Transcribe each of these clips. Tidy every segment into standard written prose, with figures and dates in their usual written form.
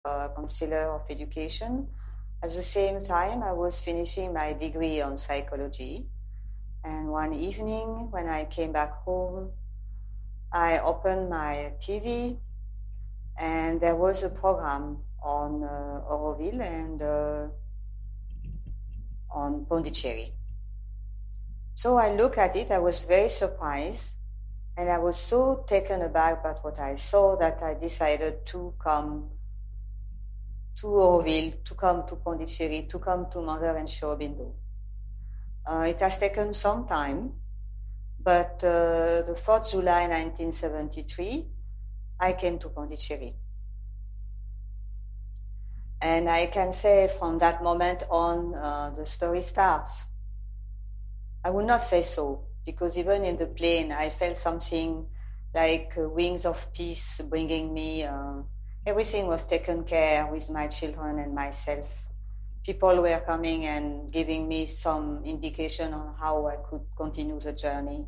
counselor of education. At the same time, I was finishing my degree on psychology. And one evening, when I came back home, I opened my TV, and there was a program on Auroville and on Pondicherry. So I looked at it, I was very surprised, and I was so taken aback by what I saw that I decided to come to Auroville, to come to Pondicherry, to come to Mother and Aurobindo. It has taken some time, but the 4th July 1973, I came to Pondicherry. And I can say from that moment on, the story starts. I would not say so, because even in the plane, I felt something like wings of peace bringing me. Everything was taken care with my children and myself. People were coming and giving me some indication on how I could continue the journey.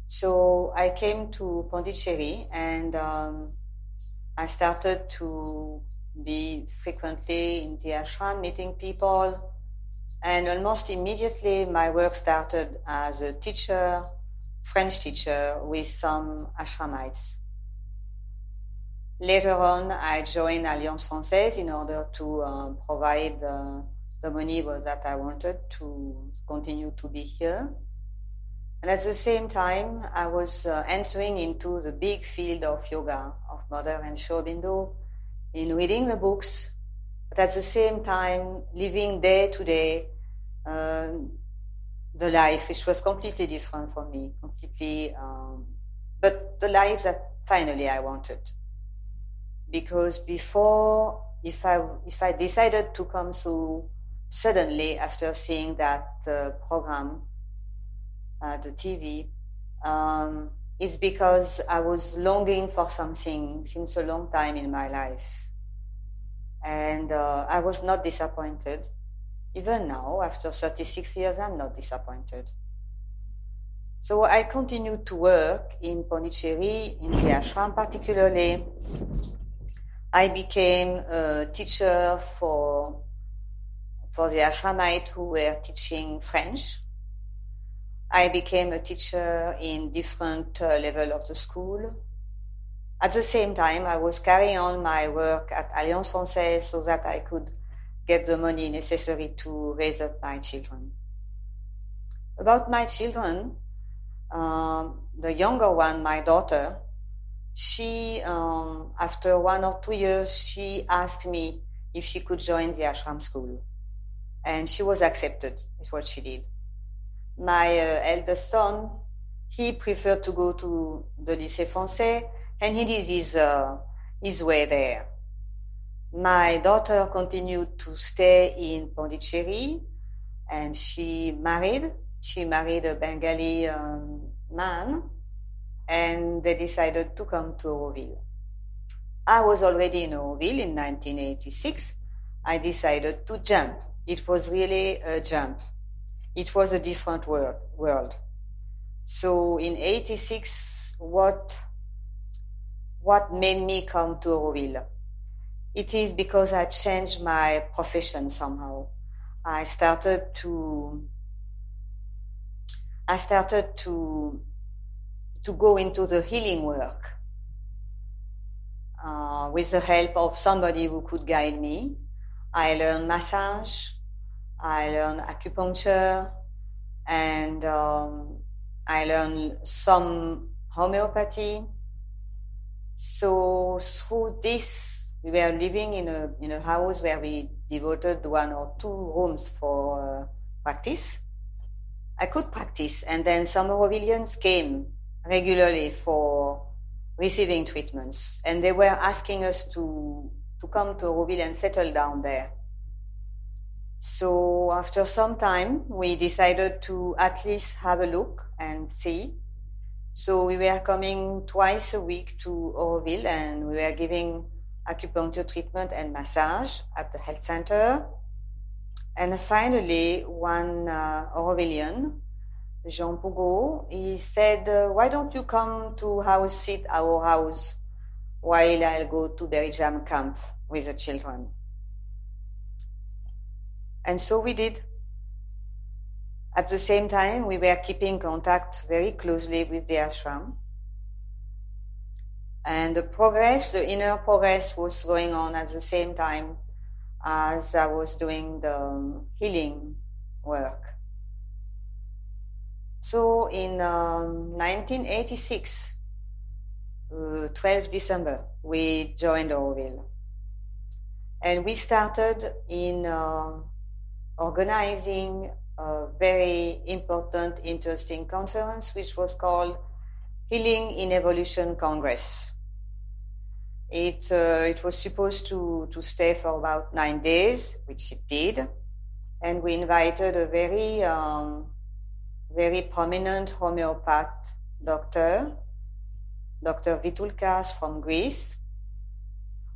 So I came to Pondicherry, and I started to be frequently in the ashram, meeting people. And almost immediately, my work started as a teacher, French teacher, with some ashramites. Later on, I joined Alliance Française in order to provide the money that I wanted to continue to be here. And at the same time, I was entering into the big field of yoga, of Mother and Aurobindo, in reading the books, but at the same time, living day to day the life, which was completely different for me, but the life that finally I wanted. Because before, if I decided to come so suddenly after seeing that program, the TV, it's because I was longing for something since a long time in my life. And I was not disappointed. Even now, after 36 years, I'm not disappointed. So I continued to work in Pondicherry, in the ashram particularly. I became a teacher for the ashramite who were teaching French. I became a teacher in different levels of the school. At the same time, I was carrying on my work at Alliance Française so that I could get the money necessary to raise up my children. About my children, the younger one, my daughter, she, after 1 or 2 years, she asked me if she could join the ashram school. And she was accepted, is what she did. My eldest son, he preferred to go to the Lycée Français, and he did his way there. My daughter continued to stay in Pondicherry, and she married a Bengali man, and they decided to come to Auroville. I was already in Auroville in 1986. I decided to jump. It was really a jump. It was a different world. So in 86, what made me come to Auroville? It is because I changed my profession somehow. I started to go into the healing work with the help of somebody who could guide me. I learned massage, I learned acupuncture, and I learned some homeopathy. So through this, we were living in a house where we devoted 1 or 2 rooms for practice. I could practice, and then some Aurovilians came regularly for receiving treatments, and they were asking us to come to Auroville and settle down there. So after some time, we decided to at least have a look and see. So we were coming twice a week to Auroville, and we were giving acupuncture treatment and massage at the health center. And finally, one Aurovilian, Jean Pougot, he said, why don't you come to sit our house while I'll go to berry jam camp with the children. And so we did. At the same time, we were keeping contact very closely with the ashram. And the inner progress was going on at the same time as I was doing the healing work. So in 1986, 12 December, we joined Auroville. And we started in organizing a very important, interesting conference, which was called Healing in Evolution Congress. It was supposed to stay for about 9 days, which it did. And we invited a very prominent homeopath doctor, Dr. Vitulkas from Greece.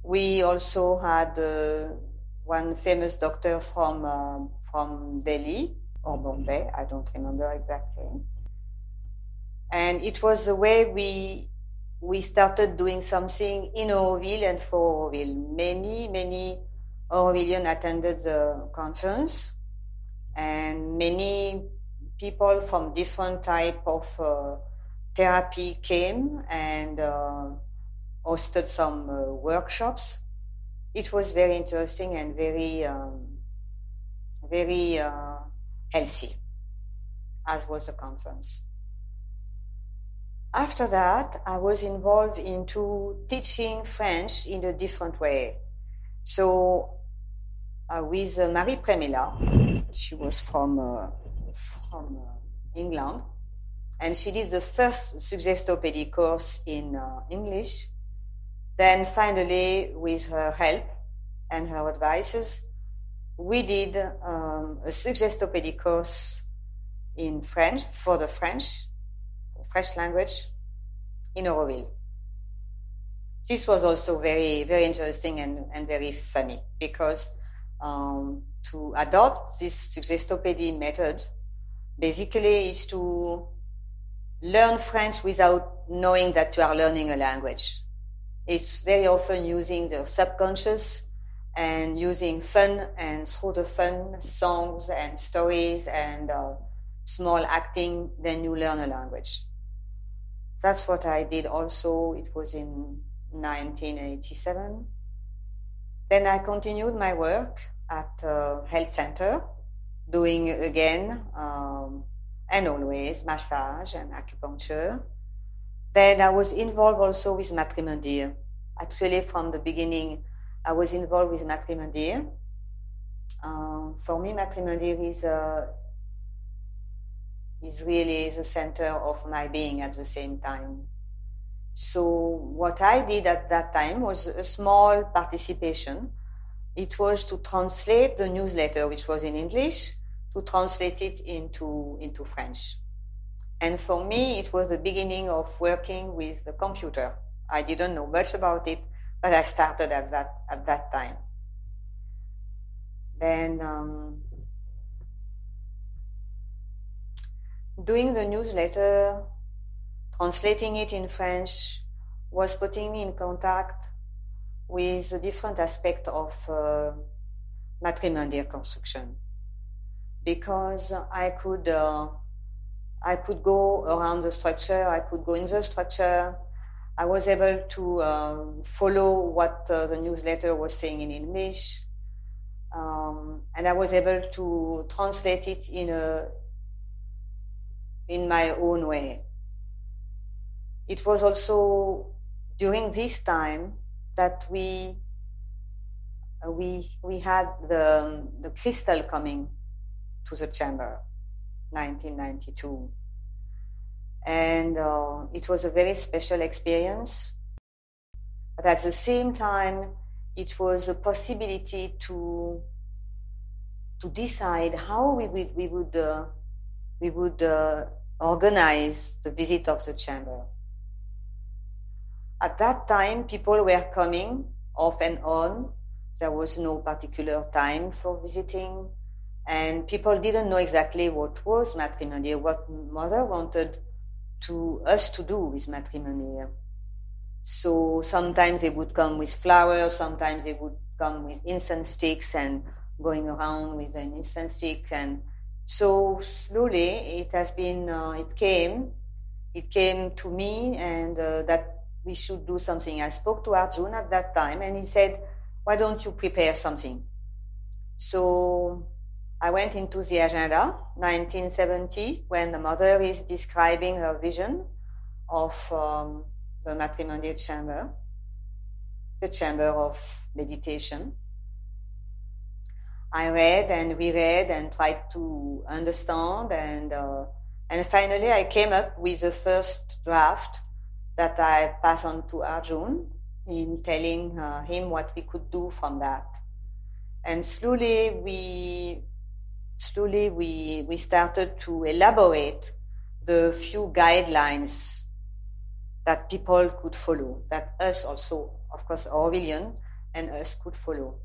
We also had one famous doctor from Delhi or Bombay, I don't remember exactly. And it was a way we started doing something in Auroville and for Auroville. Many Aurovilians attended the conference, and many people from different type of therapy came and hosted some workshops. It was very interesting and very healthy, as was the conference. After that, I was involved into teaching French in a different way. So with Marie Premila, she was from England, and she did the first suggestopedy course in English. Then finally, with her help and her advices, we did a suggestopedy course in French, for the French language, in Auroville. This was also very, very interesting and very funny, because to adopt this suggestopedy method basically is to learn French without knowing that you are learning a language. It's very often using the subconscious and using fun, and through the fun, songs and stories and small acting, then you learn a language. That's what I did also. It was in 1987. Then I continued my work at a health center, doing again and always massage and acupuncture. Then I was involved also with Matrimondir. Actually, from the beginning, I was involved with Matrimondir. For me, Matrimondir is really the center of my being at the same time. So what I did at that time was a small participation. It was to translate the newsletter, which was in English, to translate it into French. And for me, it was the beginning of working with the computer. I didn't know much about it, but I started at that time. Then doing the newsletter, translating it in French, was putting me in contact with a different aspect of Matrimondir construction, because I could go around the structure, I could go in the structure. I was able to follow what the newsletter was saying in English, and I was able to translate it in my own way. It was also during this time that we had the crystal coming to the chamber, 1992. And it was a very special experience. But at the same time, it was a possibility to decide how we would organize the visit of the chamber. At that time, people were coming off and on. There was no particular time for visiting, and people didn't know exactly what was Matrimondir, what Mother wanted us to do with Matrimondir. So sometimes they would come with flowers, sometimes they would come with incense sticks and going around with an incense stick. And so slowly it came to me, and that we should do something. I spoke to Arjun at that time, and he said, why don't you prepare something? So I went into the agenda, 1970, when the mother is describing her vision of the matrimonial chamber, the chamber of meditation. I read and reread and tried to understand, and finally I came up with the first draft that I passed on to Arjun in telling him what we could do from that. And slowly we started to elaborate the few guidelines that people could follow, that us also, of course, Aurovilian and us could follow.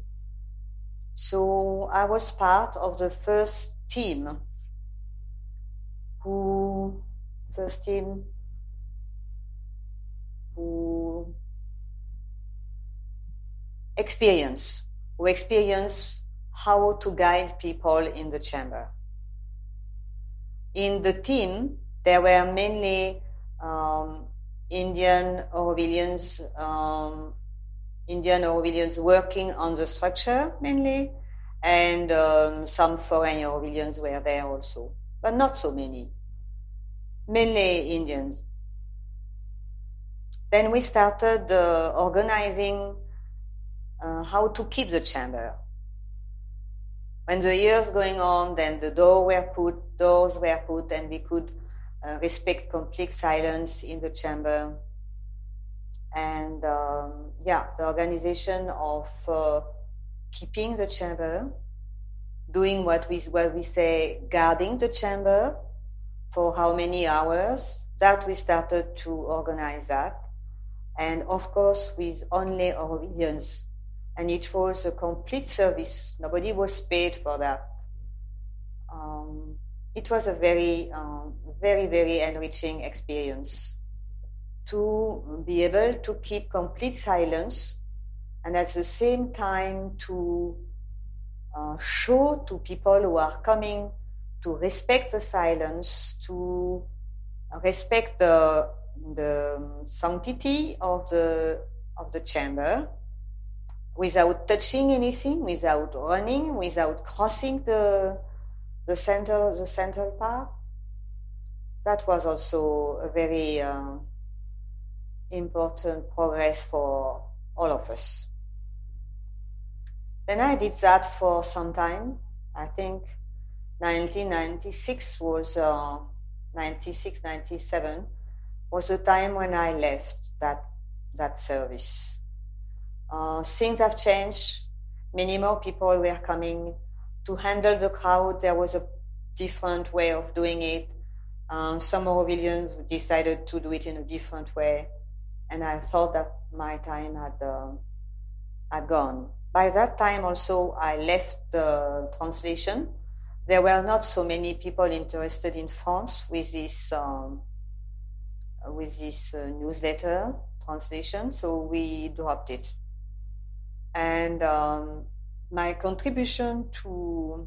So I was part of the first team who experienced how to guide people in the chamber. In the team, there were mainly Indian Aurovilians working on the structure mainly, and some foreign Aurovilians were there also, but not so many. Mainly Indians. Then we started organizing how to keep the chamber. When the years going on, then the doors were put, and we could respect complete silence in the chamber. And the organization of keeping the chamber, doing what we say, guarding the chamber for how many hours, that we started to organize that. And of course, with only Aurovilians. And it was a complete service. Nobody was paid for that. It was a very, very, very enriching experience to be able to keep complete silence, and at the same time to show to people who are coming to respect the silence, to respect the sanctity of the chamber, without touching anything, without running, without crossing the central part. That was also a very important progress for all of us. Then I did that for some time. I think 1996 was 96, 97 was the time when I left that service. Things have changed. Many more people were coming to handle the crowd. There was a different way of doing it. Some Aurovilians decided to do it in a different way, and I thought that my time had gone. By that time also, I left the translation. There were not so many people interested in France with this newsletter translation, so we dropped it. And my contribution to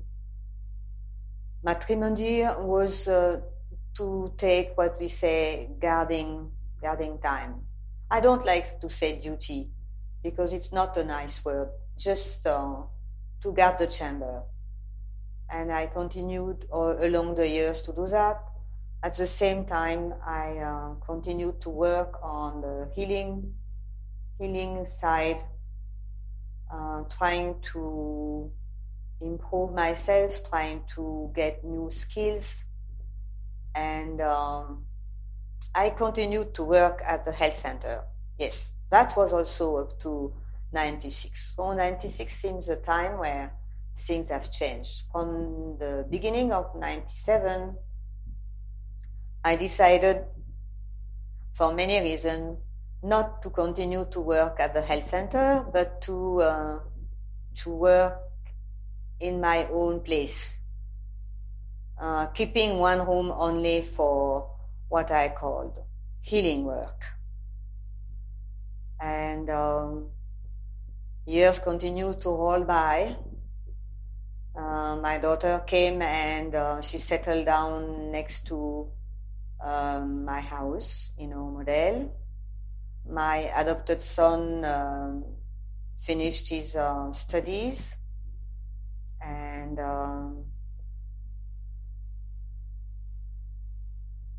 matrimony was to take what we say guarding time. I don't like to say duty because it's not a nice word, just to guard the chamber. And I continued along the years to do that. At the same time, I continued to work on the healing side, trying to improve myself, trying to get new skills. And I continued to work at the health center. Yes, that was also up to 96. So 96 seems a time where things have changed. From the beginning of 97, I decided, for many reasons, not to continue to work at the health center, but to work in my own place, keeping one room only for what I called healing work. And years continue to roll by. My daughter came and she settled down next to my house in Model. My adopted son finished his studies, and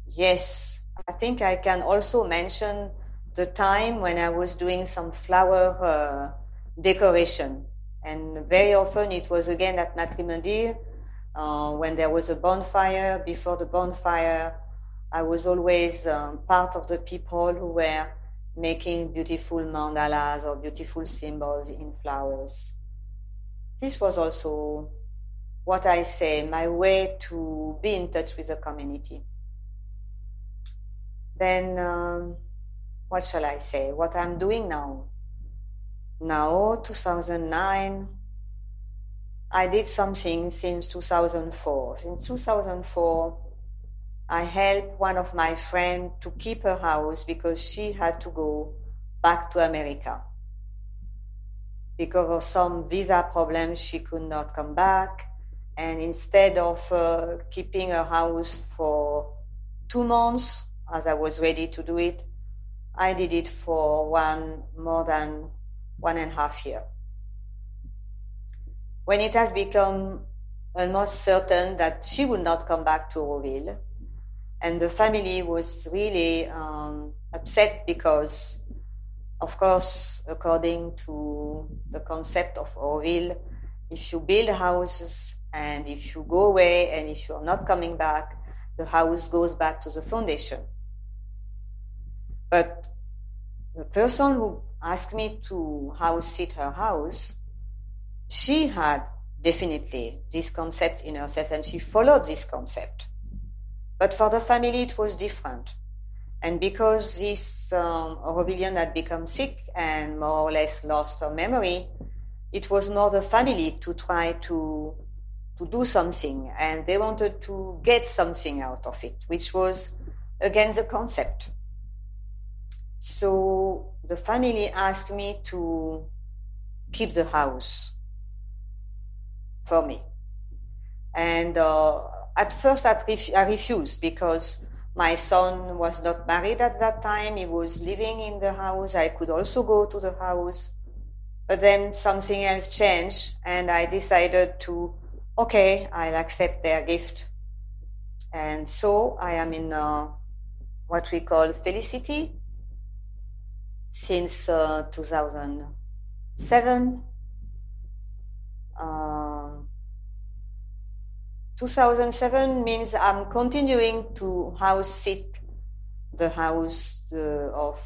yes, I think I can also mention the time when I was doing some flower decoration. And very often it was again at Matrimony, when there was a bonfire. Before the bonfire, I was always part of the people who were making beautiful mandalas or beautiful symbols in flowers. This was also what I say, my way to be in touch with the community. Then, what shall I say? What I'm doing now? Now, 2009, I did something since 2004. Since 2004, I helped one of my friends to keep her house because she had to go back to America. Because of some visa problems, she could not come back. And instead of keeping her house for 2 months, as I was ready to do it, I did it for more than 1.5 years. When it has become almost certain that she would not come back to Auroville, and the family was really upset because, of course, according to the concept of Auroville, if you build houses and if you go away and if you're not coming back, the house goes back to the foundation. But the person who asked me to house sit her house, she had definitely this concept in herself and she followed this concept. But for the family, it was different. And because this Aurovilian had become sick and more or less lost her memory, it was more the family to try to do something. And they wanted to get something out of it, which was against the concept. So the family asked me to keep the house for me. And at first I refused because my son was not married at that time. He was living in the house. I could also go to the house. But then something else changed and I decided to, okay, I'll accept their gift. And so I am in what we call Felicity since 2007. 2007 means I'm continuing to house sit the house of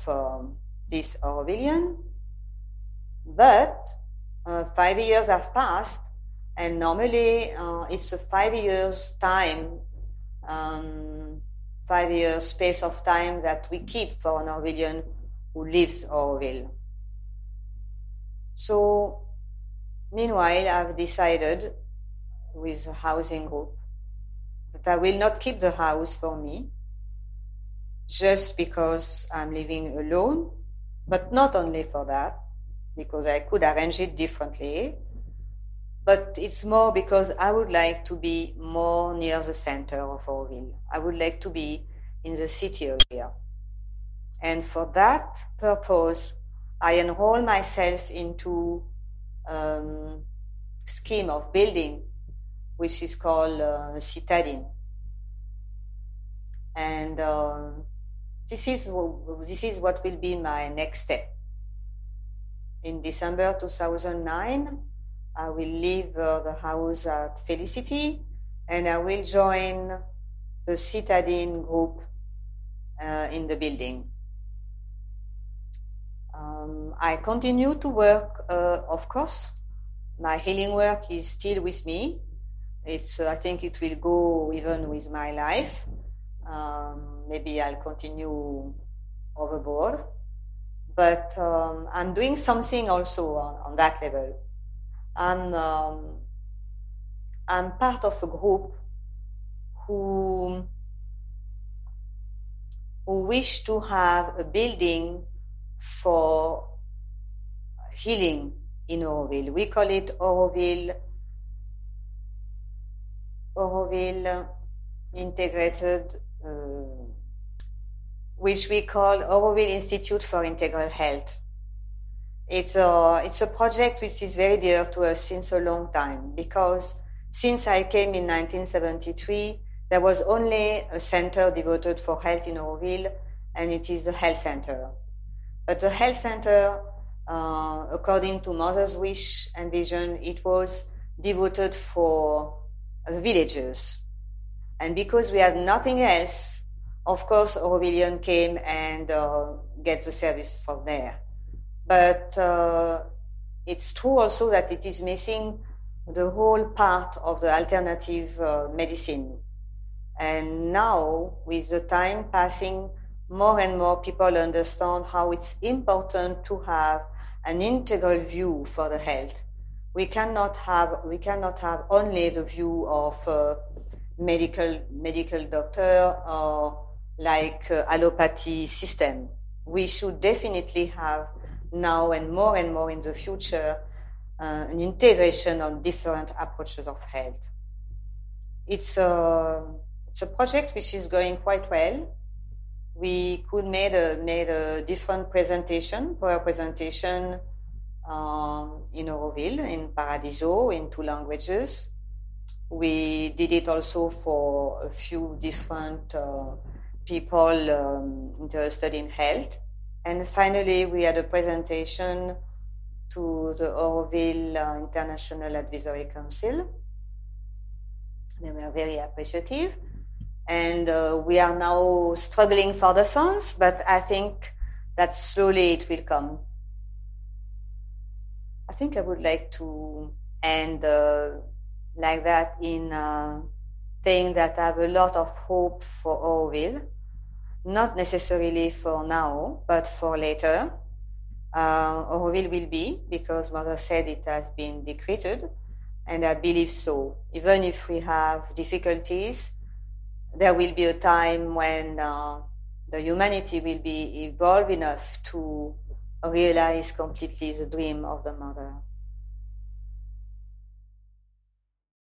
this Aurovilian, but 5 years have passed, and normally it's a 5 years time, 5 years space of time that we keep for an Aurovilian who lives Auroville. So, meanwhile, I've decided with a housing group that I will not keep the house for me just because I'm living alone, but not only for that, because I could arrange it differently, but it's more because I would like to be more near the center of Auroville. I would like to be in the city area. And for that purpose, I enroll myself into scheme of building which is called Citadine. And this is what will be my next step. In December 2009, I will leave the house at Felicity and I will join the Citadine group in the building. I continue to work, of course. My healing work is still with me. I think it will go even with my life. Maybe I'll continue overboard. But I'm doing something also on that level. I'm part of a group who wish to have a building for healing in Auroville. We call it Auroville Integrated, which we call Auroville Institute for Integral Health. It's a project which is very dear to us since a long time, because since I came in 1973, there was only a center devoted for health in Auroville, and it is the health center. But the health center, according to Mother's wish and vision, it was devoted for the villagers. And because we had nothing else, of course, Aurovilian came and get the services from there. But it's true also that it is missing the whole part of the alternative medicine. And now, with the time passing, more and more people understand how it's important to have an integral view for the health. We cannot have only the view of medical doctor or like allopathy system. We should definitely have now and more in the future an integration of different approaches of health. It's a project which is going quite well. We could made a different presentation, PowerPoint presentation in Auroville, in Paradiso, in 2 languages. We did it also for a few different people interested in health. And finally, we had a presentation to the Auroville International Advisory Council. They were very appreciative. And we are now struggling for the funds, but I think that slowly it will come. I think I would like to end like that in saying that I have a lot of hope for Auroville. Not necessarily for now, but for later. Auroville will be, because Mother said it has been decreted, and I believe so. Even if we have difficulties, there will be a time when the humanity will be evolved enough to realize completely the dream of the Mother.